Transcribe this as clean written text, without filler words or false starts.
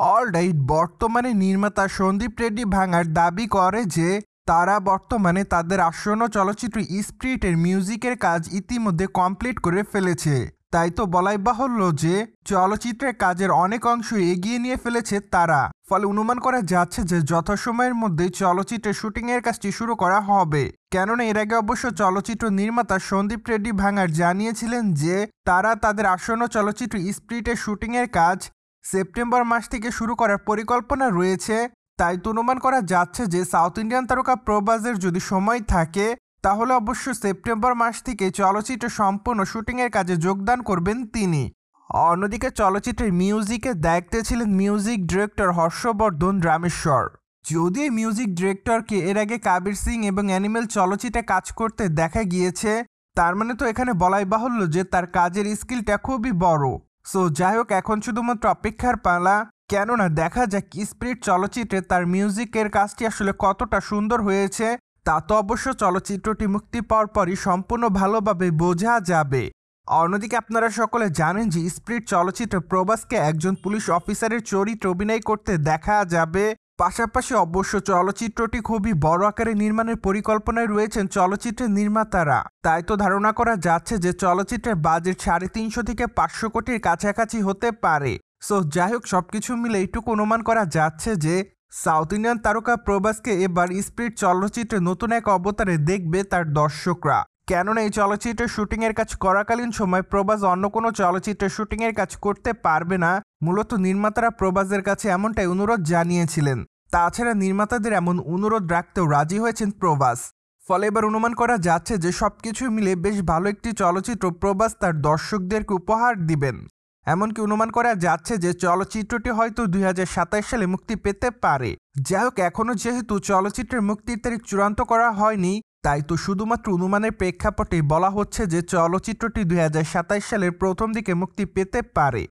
Alright, বর্তমানে নির্মাতা সন্দীপ রেড্ডি ভাঙার দাবি করে যে তারা বর্তমানে তাদের আসন্ন চলচ্চিত্র স্পিরিটের মিউজিকের কাজ ইতিমধ্যে কমপ্লিট করে ফেলেছে। তাই তো বলাই বাহুল্য যে চলচ্চিত্রের কাজের অনেক অংশ এগিয়ে নিয়ে ফেলেছে তারা। ফলে অনুমান করা যাচ্ছে যে যথাসময়ের মধ্যে চলচ্চিত্রের শুটিংয়ের কাজটি শুরু করা হবে। কেননা এর আগে অবশ্য চলচ্চিত্র নির্মাতা সন্দীপ রেড্ডি ভাঙার জানিয়েছিলেন যে তারা তাদের আসন্ন চলচ্চিত্র স্পিরিটের শুটিংয়ের কাজ সেপ্টেম্বর মাস থেকে শুরু করার পরিকল্পনা রয়েছে। তাই তো অনুমান করা যাচ্ছে যে সাউথ ইন্ডিয়ান তারকা প্রভাসের যদি সময় থাকে তাহলে অবশ্য সেপ্টেম্বর মাস থেকে চলচ্চিত্রের সম্পূর্ণ শুটিংয়ের কাজে যোগদান করবেন তিনি। অন্যদিকে চলচ্চিত্রের মিউজিকের দায়িত্বে ছিলেন মিউজিক ডিরেক্টর হর্ষবর্ধন রামেশ্বর। যদিও এই মিউজিক ডিরেক্টরকে এর আগে কাবির সিং এবং অ্যানিমেল চলচ্চিত্রে কাজ করতে দেখা গিয়েছে, তার মানে তো এখানে বলাই বাহুল্য যে তার কাজের স্কিলটা খুবই বড়। সো যাই হোক, এখন শুধুমাত্র অপেক্ষার পালা। কেননা দেখা যাক স্পিরিট চলচ্চিত্রে তার মিউজিকের কাজটি আসলে কতটা সুন্দর হয়েছে, তা তো অবশ্য চলচ্চিত্রটি মুক্তি পাওয়ার পরই সম্পূর্ণ ভালোভাবে বোঝা যাবে। অন্যদিকে আপনারা সকলে জানেন যে স্পিরিট চলচ্চিত্রে প্রভাসকে একজন পুলিশ অফিসারের চরিত্রে অভিনয় করতে দেখা যাবে। পাশাপাশি অবশ্য চলচ্চিত্রটি খুবই বড় আকারে নির্মাণের পরিকল্পনায় রয়েছেন চলচ্চিত্রের নির্মাতারা। তাই তো ধারণা করা যাচ্ছে যে চলচ্চিত্রের বাজেট 350 থেকে 500 কোটির কাছাকাছি হতে পারে। সো যাই হোক, সবকিছু মিলে এইটুকু অনুমান করা যাচ্ছে যে সাউথ ইন্ডিয়ান তারকা প্রভাসকে এবার স্পিরিট চলচ্চিত্রে নতুন এক অবতারে দেখবে তার দর্শকরা। কেননা এই চলচ্চিত্রের শুটিংয়ের কাজ করাকালীন সময় প্রভাস অন্য কোনো চলচ্চিত্রের শুটিংয়ের কাজ করতে পারবে না। মূলত নির্মাতারা প্রভাসের কাছে এমনটাই অনুরোধ জানিয়েছিলেন। তাছাড়া নির্মাতাদের এমন অনুরোধ রাখতেও রাজি হয়েছেন প্রভাস। ফলে এবার অনুমান করা যাচ্ছে যে সবকিছু মিলে বেশ ভালো একটি চলচ্চিত্র প্রভাস তার দর্শকদেরকে উপহার দিবেন। এমনকি অনুমান করা যাচ্ছে যে চলচ্চিত্রটি হয়তো 2027 সালে মুক্তি পেতে পারে। যাই হোক, এখনও যেহেতু চলচ্চিত্রের মুক্তির তারিখ চূড়ান্ত করা হয়নি, তাই তো শুধুমাত্র অনুমানের প্রেক্ষাপটে বলা হচ্ছে যে চলচ্চিত্রটি 2027 সালের প্রথম দিকে মুক্তি পেতে পারে।